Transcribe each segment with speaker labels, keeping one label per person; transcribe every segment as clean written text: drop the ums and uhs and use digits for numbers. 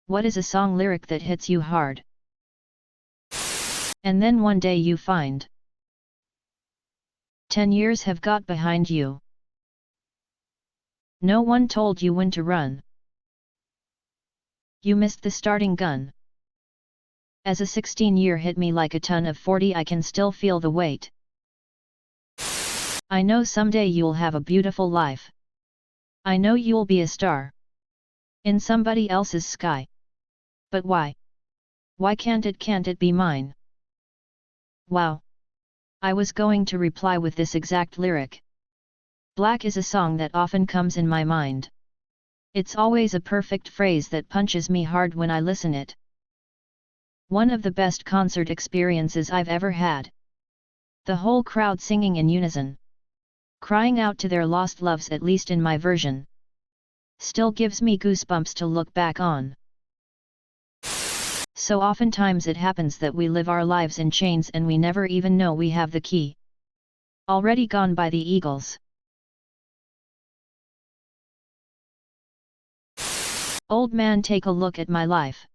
Speaker 1: What is a song lyric that hits you hard? And then one day you find 10 years have got behind you. No one told you when to run. You missed the starting gun. As a 16-year hit me like a ton of 40, I can still feel the weight. I know someday you'll have a beautiful life. I know you'll be a star in somebody else's sky. But why? Why can't it be mine? Wow. I was going to reply with this exact lyric. Black is a song that often comes in my mind. It's always a perfect phrase that punches me hard when I listen it. One of the best concert experiences I've ever had. The whole crowd singing in unison, crying out to their lost loves, at least in my version. Still gives me goosebumps to look back on. So oftentimes it happens that we live our lives in chains and we never even know we have the key. Already Gone by the Eagles. Old man, take a look at my life.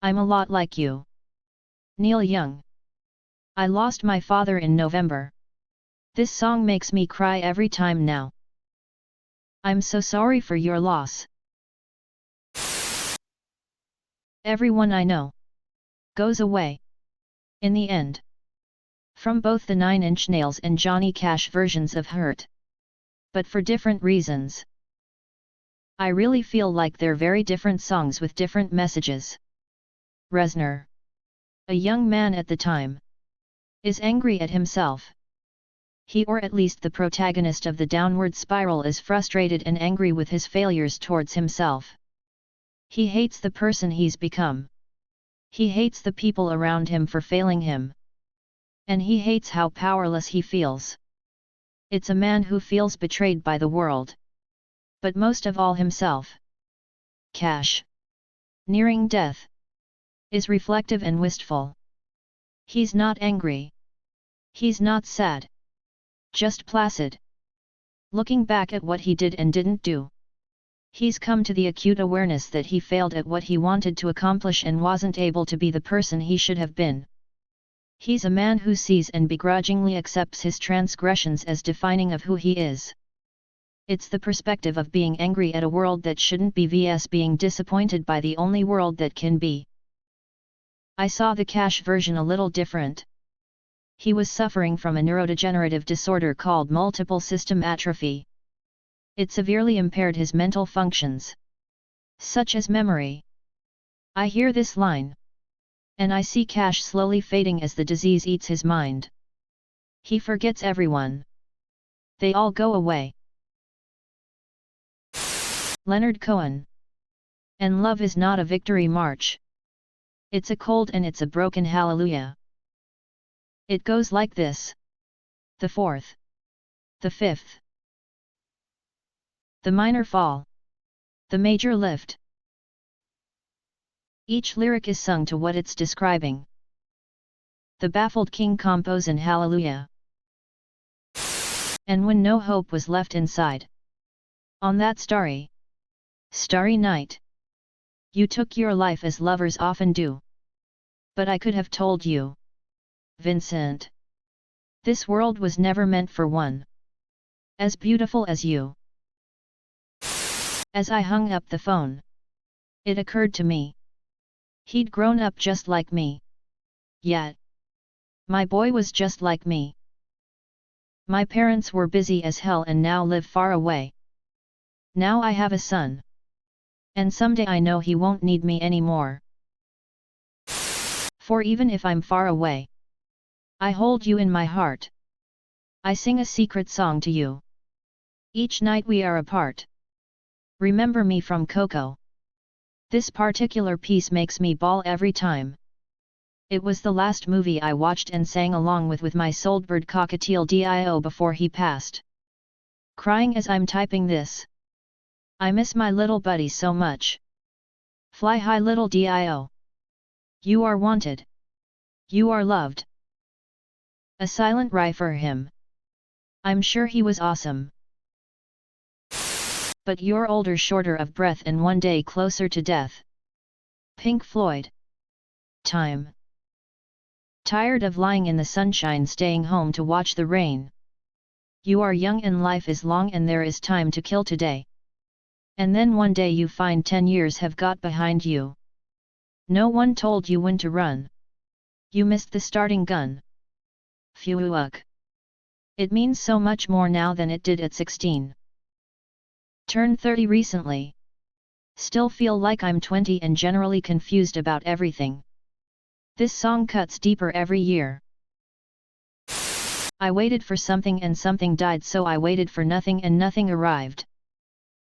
Speaker 1: I'm a lot like you. Neil Young. I lost my father in November. This song makes me cry every time now. I'm so sorry for your loss. Everyone I know goes away in the end. From both the 9 Inch Nails and Johnny Cash versions of Hurt. But for different reasons. I really feel like they're very different songs with different messages. Reznor, a young man at the time, is angry at himself. He, or at least the protagonist of the downward spiral, is frustrated and angry with his failures towards himself. He hates the person he's become. He hates the people around him for failing him. And he hates how powerless he feels. It's a man who feels betrayed by the world. But most of all himself. Cash, nearing death, is reflective and wistful. He's not angry. He's not sad. Just placid. Looking back at what he did and didn't do. He's come to the acute awareness that he failed at what he wanted to accomplish and wasn't able to be the person he should have been. He's a man who sees and begrudgingly accepts his transgressions as defining of who he is. It's the perspective of being angry at a world that shouldn't be vs being disappointed by the only world that can be. I saw the Cash version a little different. He was suffering from a neurodegenerative disorder called multiple system atrophy. It severely impaired his mental functions, such as memory. I hear this line, and I see Cash slowly fading as the disease eats his mind. He forgets everyone. They all go away. Leonard Cohen. And love is not a victory march. It's a cold and it's a broken hallelujah. It goes like this. The 4th. The 5th. The minor fall. The major lift. Each lyric is sung to what it's describing. The baffled king compose in hallelujah. And when no hope was left inside. On that starry night. You took your life as lovers often do. But I could have told you, Vincent, this world was never meant for one as beautiful as you. As I hung up the phone, it occurred to me. He'd grown up just like me. Yet, my boy was just like me. My parents were busy as hell and now live far away. Now I have a son. And someday I know he won't need me anymore. For even if I'm far away, I hold you in my heart. I sing a secret song to you. Each night we are apart. Remember me from Coco. This particular piece makes me bawl every time. It was the last movie I watched and sang along with my soulbird cockatiel Dio before he passed. Crying as I'm typing this. I miss my little buddy so much. Fly high little Dio. You are wanted. You are loved. A silent cry for him. I'm sure he was awesome. But you're older, shorter of breath and one day closer to death. Pink Floyd. Time. Tired of lying in the sunshine, staying home to watch the rain? You are young and life is long and there is time to kill today. And then one day you find 10 years have got behind you. No one told you when to run. You missed the starting gun. Phew. It means so much more now than it did at 16. Turned 30 recently. Still feel like I'm 20 and generally confused about everything. This song cuts deeper every year. I waited for something and something died, so I waited for nothing and nothing arrived.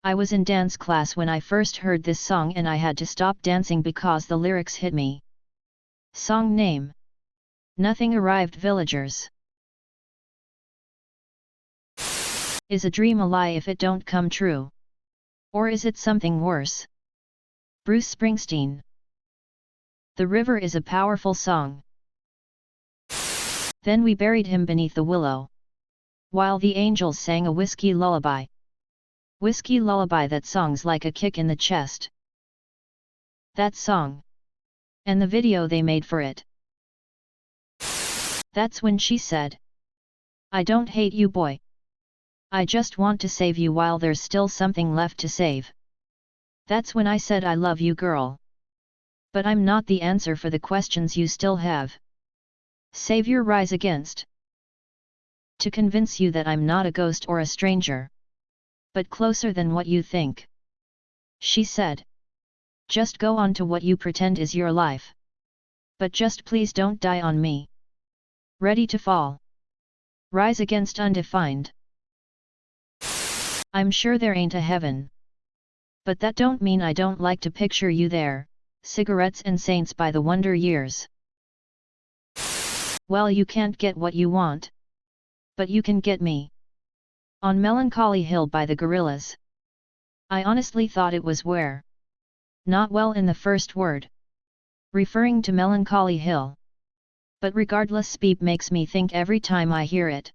Speaker 1: I was in dance class when I first heard this song and I had to stop dancing because the lyrics hit me. Song name: Nothing Arrived Villagers. Is a dream a lie if it don't come true? Or is it something worse? Bruce Springsteen. The River is a powerful song. Then we buried him beneath the willow, while the angels sang a whiskey lullaby. Whiskey lullaby, that song's like a kick in the chest. That song. And the video they made for it. That's when she said, "I don't hate you, boy. I just want to save you while there's still something left to save." That's when I said I love you, girl. But I'm not the answer for the questions you still have. Savior, rise against. To convince you that I'm not a ghost or a stranger, but closer than what you think. She said, just go on to what you pretend is your life. But just please don't die on me. Ready to fall. Rise against undefined. I'm sure there ain't a heaven. But that don't mean I don't like to picture you there, cigarettes and saints by the wonder years. Well, you can't get what you want. But you can get me. On Melancholy Hill by the Gorillaz. I honestly thought it was where. Not well in the first word. Referring to Melancholy Hill. But regardless, beep makes me think every time I hear it.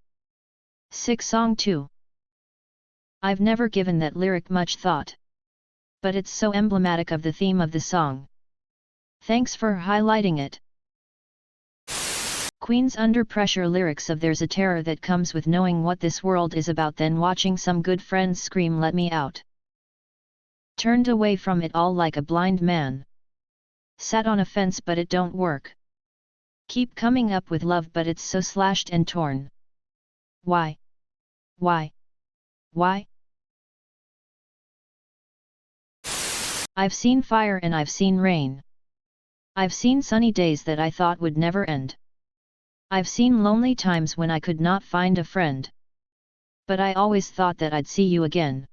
Speaker 1: Sick song too. I've never given that lyric much thought. But it's so emblematic of the theme of the song. Thanks for highlighting it. Queen's Under Pressure lyrics of "There's a terror that comes with knowing what this world is about, then watching some good friends scream let me out. Turned away from it all like a blind man. Sat on a fence but it don't work. Keep coming up with love but it's so slashed and torn. Why? Why? Why? I've seen fire and I've seen rain. I've seen sunny days that I thought would never end. I've seen lonely times when I could not find a friend. But I always thought that I'd see you again.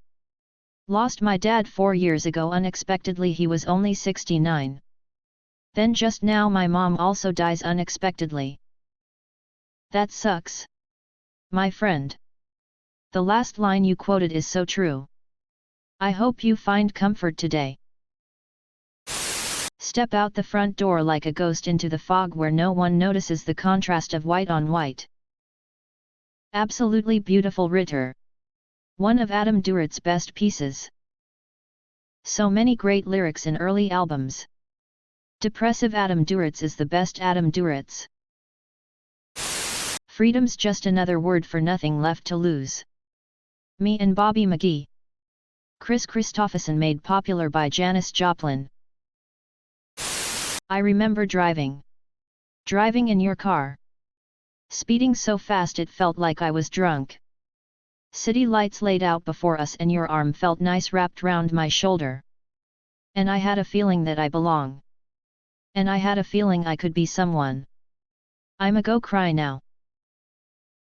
Speaker 1: Lost my dad 4 years ago unexpectedly, he was only 69. Then just now my mom also dies unexpectedly. That sucks. My friend. The last line you quoted is so true. I hope you find comfort today. Step out the front door like a ghost into the fog where no one notices the contrast of white on white. Absolutely beautiful redditor. One of Adam Duritz' best pieces. So many great lyrics in early albums. Depressive Adam Duritz is the best Adam Duritz. Freedom's just another word for nothing left to lose. Me and Bobby McGee. Chris Christopherson, made popular by Janis Joplin. I remember driving in your car. Speeding so fast it felt like I was drunk. City lights laid out before us and your arm felt nice wrapped round my shoulder. And I had a feeling that I belong. And I had a feeling I could be someone. I'm a go cry now.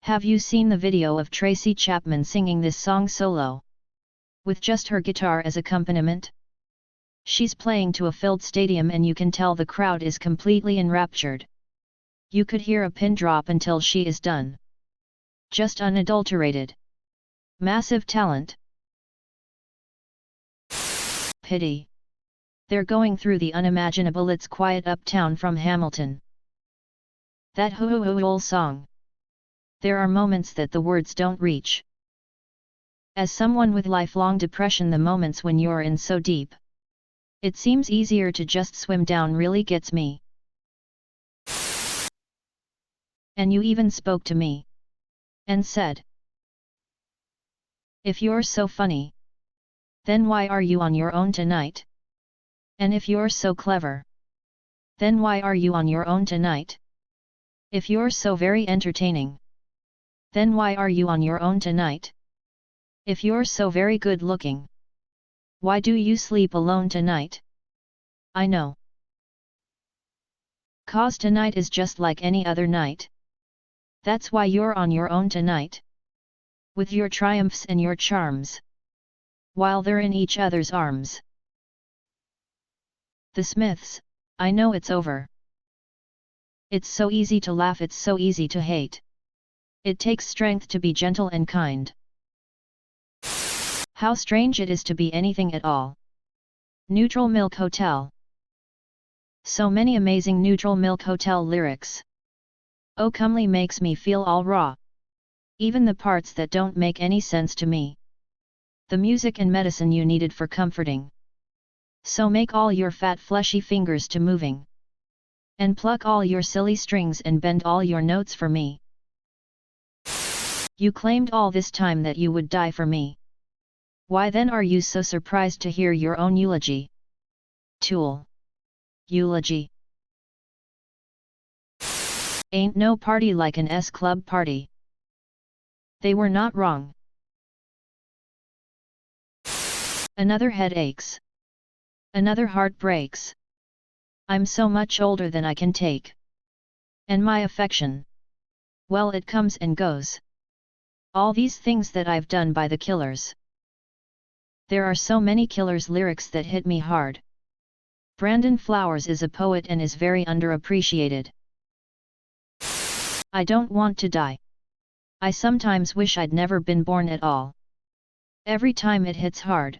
Speaker 1: Have you seen the video of Tracy Chapman singing this song solo? With just her guitar as accompaniment? She's playing to a filled stadium and you can tell the crowd is completely enraptured. You could hear a pin drop until she is done. Just unadulterated. Massive talent. Pity. They're going through the unimaginable. It's quiet uptown from Hamilton. That hoo-hoo-hoo song. There are moments that the words don't reach. As someone with lifelong depression, the moments when you're in so deep It seems easier to just swim down really gets me. And you even spoke to me. And said, if you're so funny, then why are you on your own tonight? And if you're so clever, then why are you on your own tonight? If you're so very entertaining, then why are you on your own tonight? If you're so very good looking, why do you sleep alone tonight? I know. 'Cause tonight is just like any other night. That's why you're on your own tonight. With your triumphs and your charms, while they're in each other's arms. The Smiths, I know it's over. It's so easy to laugh, it's so easy to hate. It takes strength to be gentle and kind. How strange it is to be anything at all. Neutral Milk Hotel. So many amazing Neutral Milk Hotel lyrics. Oh comely makes me feel all raw. Even the parts that don't make any sense to me. The music and medicine you needed for comforting. So make all your fat fleshy fingers to moving. And pluck all your silly strings and bend all your notes for me. You claimed all this time that you would die for me. Why then are you so surprised to hear your own eulogy? Tool. Eulogy. Ain't no party like an S-Club party. They were not wrong. Another head aches. Another heart breaks. I'm so much older than I can take. And my affection, well, it comes and goes. All these things that I've done by the Killers. There are so many Killers lyrics that hit me hard. Brandon Flowers is a poet and is very underappreciated. I don't want to die. I sometimes wish I'd never been born at all. Every time it hits hard.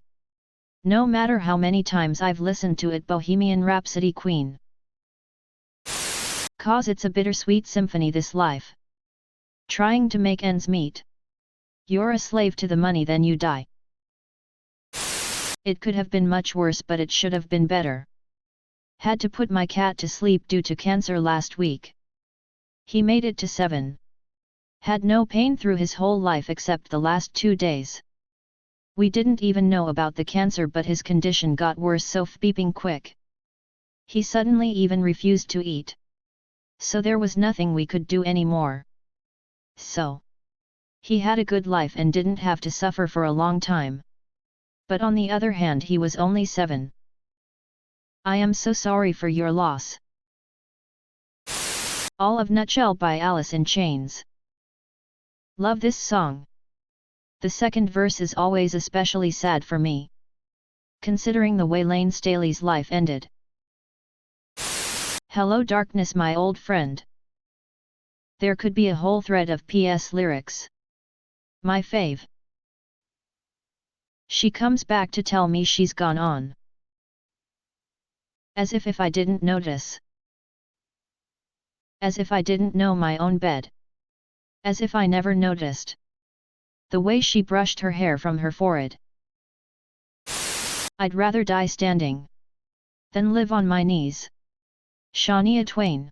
Speaker 1: No matter how many times I've listened to it, Bohemian Rhapsody Queen. 'Cause it's a bittersweet symphony, this life. Trying to make ends meet. You're a slave to the money, then you die. It could have been much worse, but it should have been better. Had to put my cat to sleep due to cancer last week. He made it to 7. Had no pain through his whole life except the last 2 days. We didn't even know about the cancer, but his condition got worse so beeping quick. He suddenly even refused to eat. So there was nothing we could do anymore. So he had a good life and didn't have to suffer for a long time. But on the other hand, he was only 7. I am so sorry for your loss. All of Nutshell by Alice in Chains. Love this song. The second verse is always especially sad for me, considering the way Lane Staley's life ended. Hello darkness, my old friend. There could be a whole thread of PS lyrics. My fave. She comes back to tell me she's gone on. As if I didn't notice. As if I didn't know my own bed. As if I never noticed. The way she brushed her hair from her forehead. I'd rather die standing than live on my knees. Shania Twain.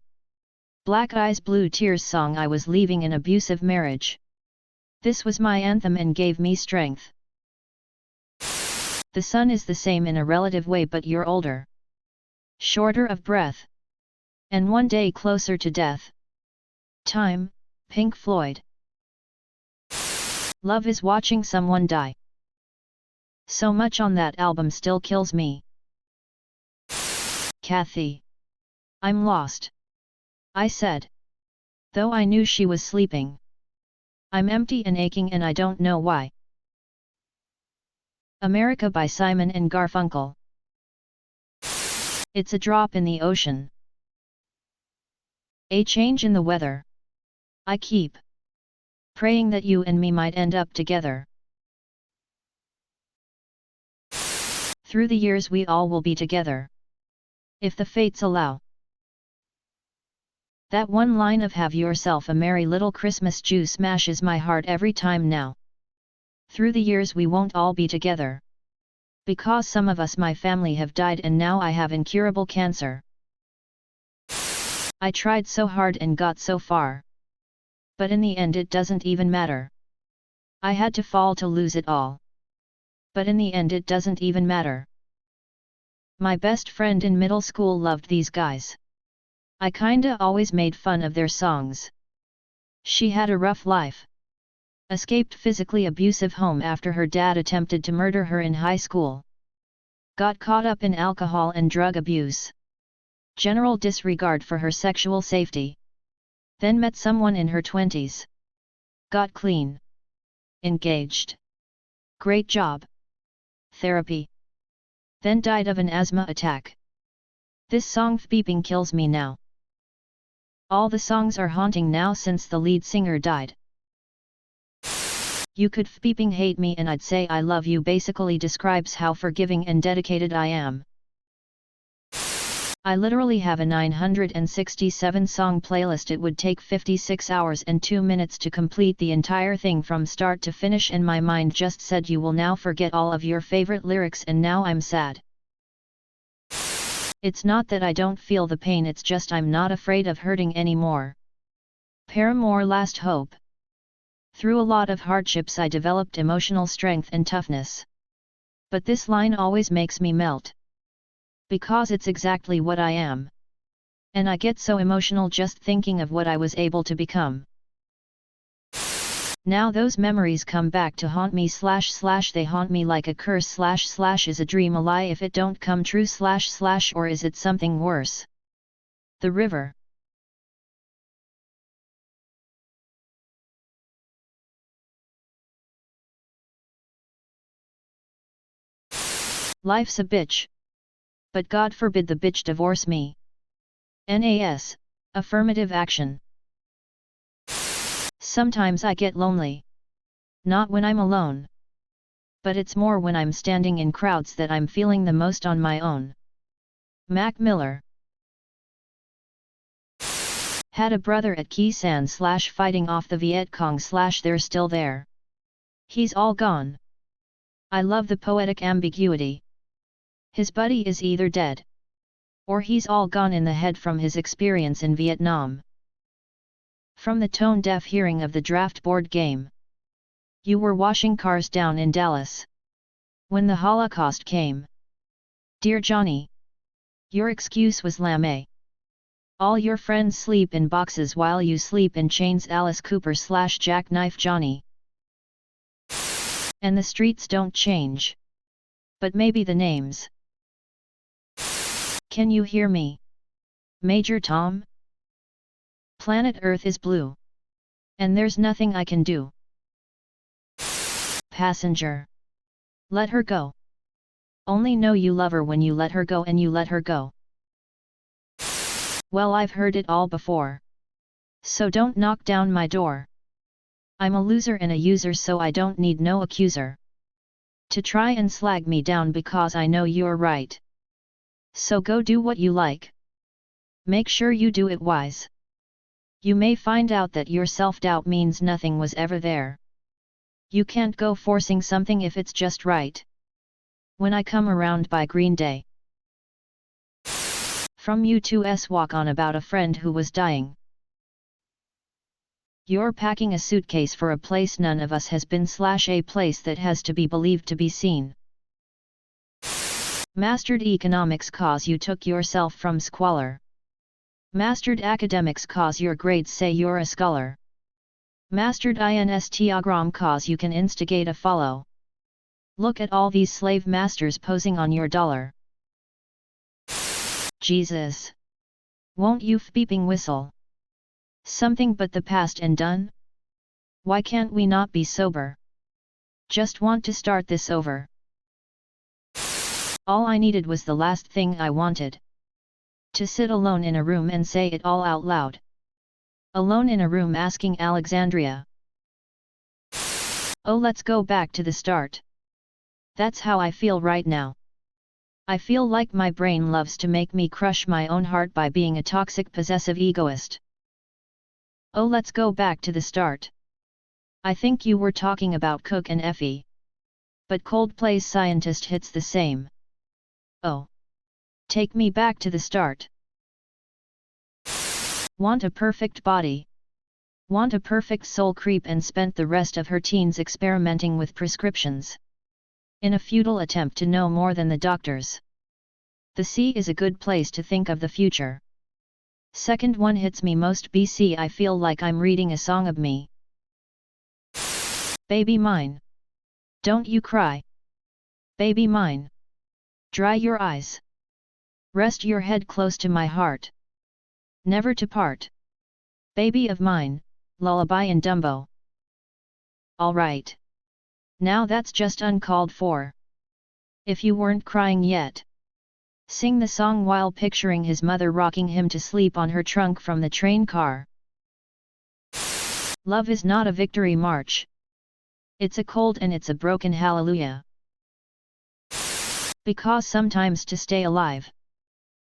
Speaker 1: Black Eyes Blue Tears song. I was leaving an abusive marriage. This was my anthem and gave me strength. The sun is the same in a relative way, but you're older. Shorter of breath. And one day closer to death. Time, Pink Floyd. Love is watching someone die. So much on that album still kills me. Kathy. I'm lost. I said. Though I knew she was sleeping. I'm empty and aching and I don't know why. America by Simon and Garfunkel. It's a drop in the ocean. A change in the weather. I keep praying that you and me might end up together. Through the years we all will be together. If the fates allow. That one line of "Have yourself a merry little Christmas" juice smashes my heart every time now. Through the years we won't all be together. Because some of us my family have died and now I have incurable cancer. I tried so hard and got so far. But in the end it doesn't even matter. I had to fall to lose it all. But in the end it doesn't even matter. My best friend in middle school loved these guys. I kinda always made fun of their songs. She had a rough life. Escaped physically abusive home after her dad attempted to murder her in high school. Got caught up in alcohol and drug abuse. General disregard for her sexual safety. Then met someone in her 20s. Got clean. Engaged. Great job. Therapy. Then died of an asthma attack. This song beeping kills me now. All the songs are haunting now since the lead singer died. You could beeping hate me and I'd say I love you basically describes how forgiving and dedicated I am. I literally have a 967 song playlist. It would take 56 hours and 2 minutes to complete the entire thing from start to finish, and my mind just said you will now forget all of your favorite lyrics and now I'm sad. It's not that I don't feel the pain, it's just I'm not afraid of hurting anymore. Paramore Last Hope. Through a lot of hardships I developed emotional strength and toughness. But this line always makes me melt. Because it's exactly what I am. And I get so emotional just thinking of what I was able to become. Now those memories come back to haunt me / they haunt me like a curse / is a dream a lie if it don't come true / or is it something worse? The river. Life's a bitch. But God forbid the bitch divorce me. NAS, affirmative action. Sometimes I get lonely. Not when I'm alone. But it's more when I'm standing in crowds that I'm feeling the most on my own. Mac Miller. Had a brother at Khe Sanh / fighting off the Viet Cong / they're still there. He's all gone. I love the poetic ambiguity. His buddy is either dead. Or he's all gone in the head from his experience in Vietnam. From the tone-deaf hearing of the draft board game. You were washing cars down in Dallas. When the Holocaust came. Dear Johnny. Your excuse was lame. All your friends sleep in boxes while you sleep in chains. Alice Cooper / Jackknife Johnny. And the streets don't change. But maybe the names. Can you hear me? Major Tom? Planet Earth is blue. And there's nothing I can do. Passenger. Let her go. Only know you love her when you let her go and you let her go. Well, I've heard it all before. So don't knock down my door. I'm a loser and a user, so I don't need no accuser. To try and slag me down because I know you're right. So go do what you like. Make sure you do it wise. You may find out that your self-doubt means nothing was ever there. You can't go forcing something if it's just right. When I Come Around by Green Day. From U2's Walk On about a friend who was dying. You're packing a suitcase for a place none of us has been / a place that has to be believed to be seen. Mastered economics cause you took yourself from squalor. Mastered academics cause your grades say you're a scholar. Mastered Instagram cause you can instigate a follow. Look at all these slave masters posing on your dollar. Jesus! Won't you beeping whistle? Something but the past and done? Why can't we not be sober? Just want to start this over. All I needed was the last thing I wanted. To sit alone in a room and say it all out loud. Alone in a room asking Alexandria. Oh, let's go back to the start. That's how I feel right now. I feel like my brain loves to make me crush my own heart by being a toxic possessive egoist. Oh, let's go back to the start. I think you were talking about Cook and Effie. But Coldplay's scientist hits the same. Oh. Take me back to the start. Want a perfect body. Want a perfect soul. Creep and spent the rest of her teens experimenting with prescriptions. In a futile attempt to know more than the doctors. The sea is a good place to think of the future. Second one hits me most. BC I feel like I'm reading a song of me. Baby mine. Don't you cry. Baby mine. Dry your eyes. Rest your head close to my heart. Never to part. Baby of mine, lullaby in Dumbo. Alright. Now that's just uncalled for. If you weren't crying yet. Sing the song while picturing his mother rocking him to sleep on her trunk from the train car. Love is not a victory march. It's a cold and it's a broken hallelujah. Because sometimes to stay alive,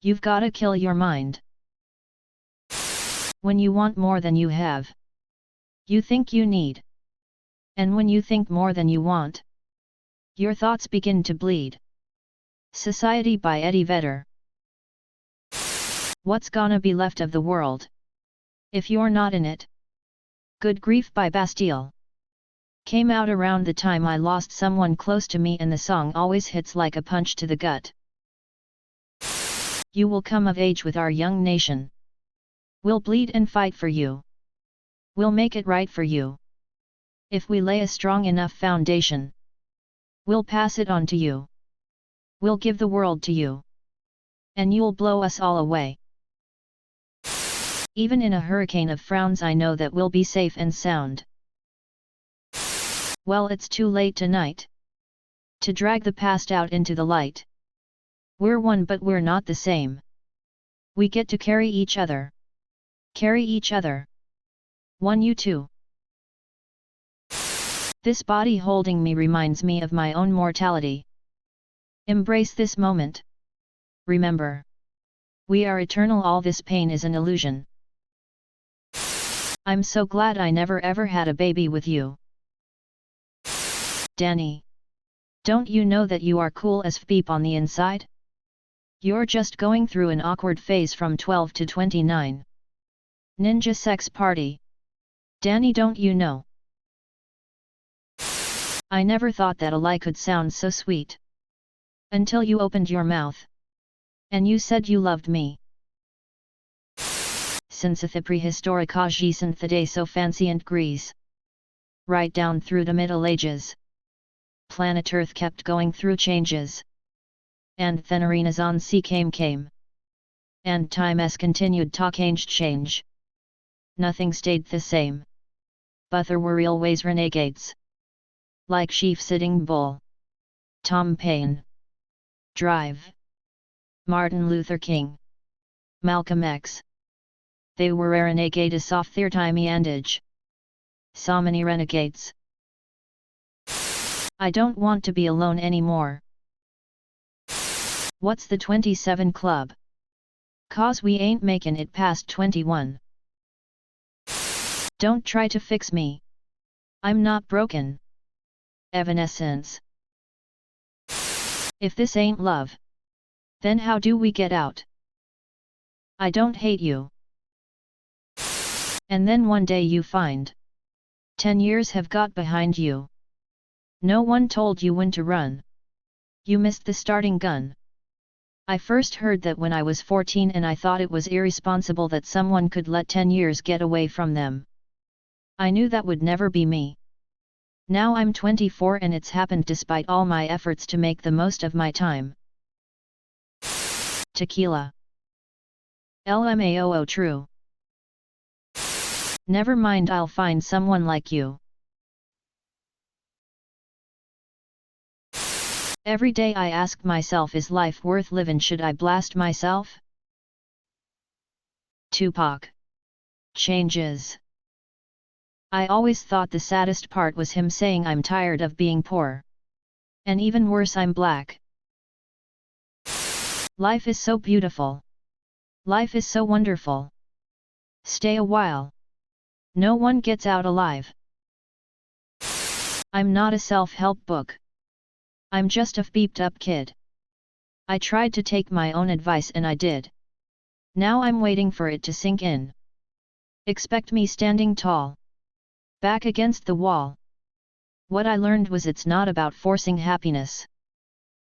Speaker 1: you've gotta kill your mind. When you want more than you have, you think you need. And when you think more than you want, your thoughts begin to bleed. Society by Eddie Vedder. What's gonna be left of the world if you're not in it? Good Grief by Bastille. Came out around the time I lost someone close to me, and the song always hits like a punch to the gut. You will come of age with our young nation. We'll bleed and fight for you. We'll make it right for you. If we lay a strong enough foundation, we'll pass it on to you. We'll give the world to you. And you'll blow us all away. Even in a hurricane of frowns I know that we'll be safe and sound. Well, it's too late tonight to drag the past out into the light. We're one but we're not the same. We get to carry each other. Carry each other. One you too. This body holding me reminds me of my own mortality. Embrace this moment. Remember. We are eternal. All this pain is an illusion. I'm so glad I never ever had a baby with you. Danny. Don't you know that you are cool as beep on the inside? You're just going through an awkward phase from 12 to 29. Ninja sex party. Danny, don't you know? I never thought that a lie could sound so sweet. Until you opened your mouth. And you said you loved me. Since the prehistoric since the day so fancy and grease. Right down through the Middle Ages. Planet Earth kept going through changes. And then a renaissance came. And time's continued to change. Nothing stayed the same. But there were always renegades. Like Chief Sitting Bull. Tom Paine. Drive. Martin Luther King. Malcolm X. They were renegades of their time and age. So many renegades. I don't want to be alone anymore. What's the 27 Club? 'Cause we ain't making it past 21. Don't try to fix me. I'm not broken. Evanescence. If this ain't love, then how do we get out? I don't hate you. And then one day you find 10 years have got behind you. No one told you when to run. You missed the starting gun. I first heard that when I was 14 and I thought it was irresponsible that someone could let 10 years get away from them. I knew that would never be me. Now I'm 24 and it's happened despite all my efforts to make the most of my time. Tequila. LMAO true. Never mind, I'll find someone like you. Every day I ask myself, is life worth living? Should I blast myself? Tupac. Changes. I always thought the saddest part was him saying I'm tired of being poor. And even worse, I'm black. Life is so beautiful. Life is so wonderful. Stay a while. No one gets out alive. I'm not a self-help book. I'm just a beeped up kid. I tried to take my own advice and I did. Now I'm waiting for it to sink in. Expect me standing tall, back against the wall. What I learned was it's not about forcing happiness.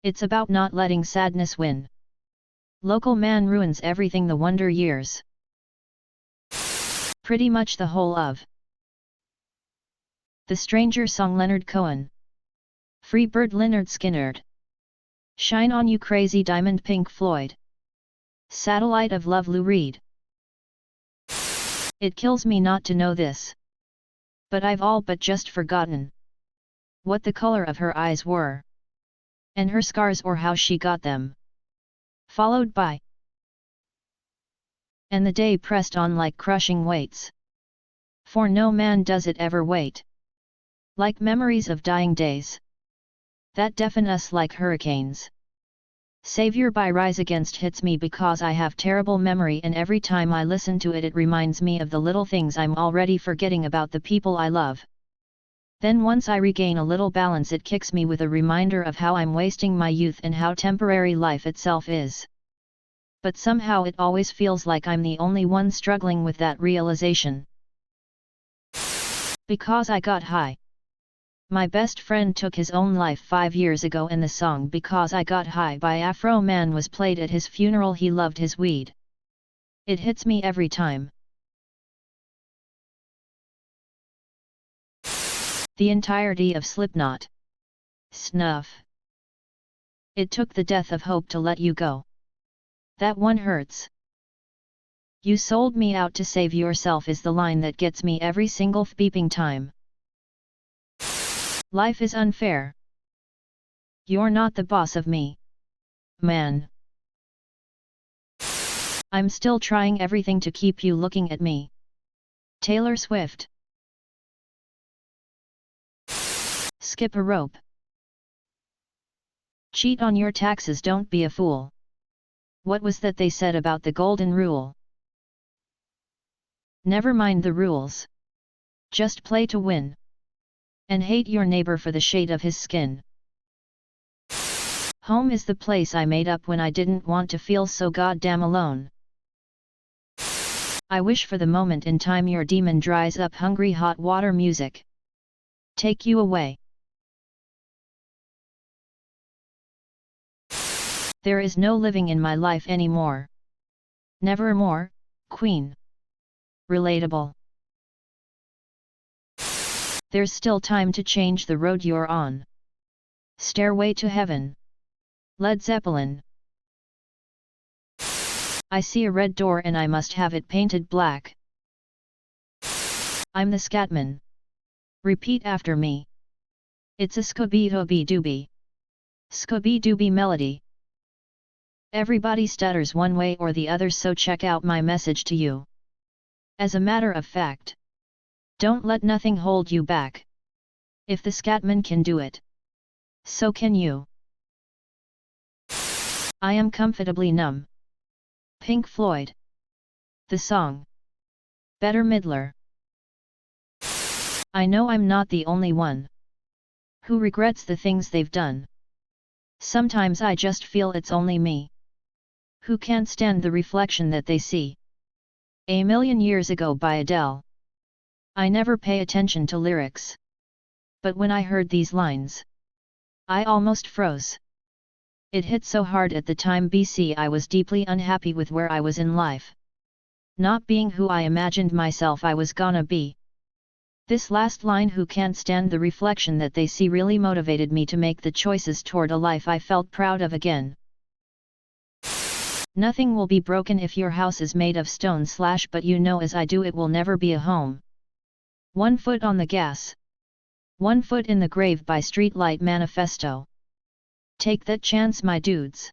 Speaker 1: It's about not letting sadness win. Local man ruins everything. The Wonder Years. Pretty much the whole of The Stranger Song. Leonard Cohen. Free Bird. Lynyrd Skynyrd. Shine On You Crazy Diamond. Pink Floyd. Satellite of Love. Lou Reed. It kills me not to know this, but I've all but just forgotten what the color of her eyes were, and her scars or how she got them. Followed by And the day pressed on like crushing weights, for no man does it ever wait. Like memories of dying days that deafen us like hurricanes. Savior by Rise Against hits me because I have terrible memory, and every time I listen to it reminds me of the little things I'm already forgetting about the people I love. Then once I regain a little balance, it kicks me with a reminder of how I'm wasting my youth and how temporary life itself is. But somehow it always feels like I'm the only one struggling with that realization. Because I got high. My best friend took his own life 5 years ago, and the song Because I Got High by Afro Man was played at his funeral. He loved his weed. It hits me every time. The entirety of Slipknot. Snuff. It took the death of hope to let you go. That one hurts. You sold me out to save yourself is the line that gets me every single beeping time. Life is unfair. You're not the boss of me, man. I'm still trying everything to keep you looking at me. Taylor Swift. Skip a rope. Cheat on your taxes, don't be a fool. What was that they said about the golden rule? Never mind the rules. Just play to win. And hate your neighbor for the shade of his skin. Home is the place I made up when I didn't want to feel so goddamn alone. I wish for the moment in time your demon dries up. Hungry hot water music. Take you away. There is no living in my life anymore. Nevermore, Queen. Relatable. There's still time to change the road you're on. Stairway to Heaven. Led Zeppelin. I see a red door and I must have it painted black. I'm the Scatman. Repeat after me. It's a Scooby-Dooby-Dooby. Scooby-Dooby melody. Everybody stutters one way or the other, so check out my message to you. As a matter of fact, don't let nothing hold you back. If the Scatman can do it, so can you. I am comfortably numb. Pink Floyd. The song. Bette Midler. I know I'm not the only one who regrets the things they've done. Sometimes I just feel it's only me who can't stand the reflection that they see. A Million Years Ago by Adele. I never pay attention to lyrics, but when I heard these lines, I almost froze. It hit so hard at the time. I was deeply unhappy with where I was in life. Not being who I imagined myself I was gonna be. This last line, who can't stand the reflection that they see, really motivated me to make the choices toward a life I felt proud of again. Nothing will be broken if your house is made of stone / but you know as I do it will never be a home. 1 foot on the gas. 1 foot in the grave by Streetlight Manifesto. Take that chance, my dudes.